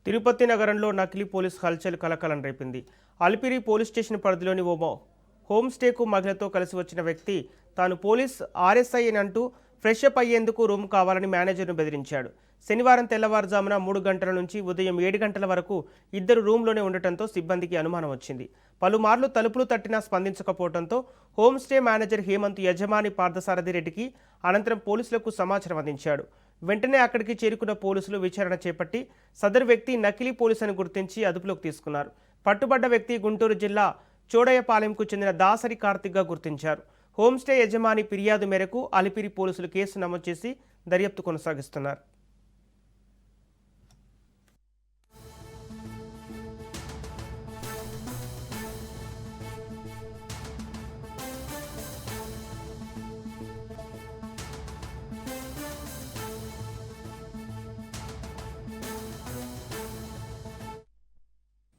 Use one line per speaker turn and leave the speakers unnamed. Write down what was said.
తిరుపతి నగరంలో నకిలీ పోలీస్ హల్చల్ కలకలం రేపింది. అలిపిరి పోలీస్ స్టేషన్ పరిధిలోని ఓ హోమ్ స్టేకు మహిళతో కలిసి వచ్చిన వ్యక్తి తాను పోలీస్ ఆర్ఎస్ఐ అంటూ ఫ్రెష్ అప్ అయ్యేందుకు రూమ్ కావాలని మేనేజర్ను బెదిరించాడు. శనివారం తెల్లవారుజామున 3 గంటల నుంచి ఉదయం 7 గంటల వరకు ఇద్దరు రూమ్లోనే ఉండటంతో సిబ్బందికి అనుమానం వచ్చింది. పలుమార్లు తలుపులు తట్టినా స్పందించకపోవడంతో హోమ్ స్టే మేనేజర్ హేమంత్ యజమాని పార్థసారథి రెడ్డికి అనంతరం పోలీసులకు సమాచారం అందించాడు. వెంటనే అక్కడికి చేరుకున్న పోలీసులు విచారణ చేపట్టి సదరు వ్యక్తి నకిలీ పోలీస్ అని గుర్తించి అదుపులోకి తీసుకున్నారు. పట్టుబడ్డ వ్యక్తి గుంటూరు జిల్లా చోడయ్యపాలెంకు చెందిన దాసరి కార్తిక్గా గుర్తించారు. హోంస్టే యజమాని ఫిర్యాదు మేరకు అలిపిరి పోలీసులు కేసు నమోదు చేసి దర్యాప్తు కొనసాగిస్తున్నారు.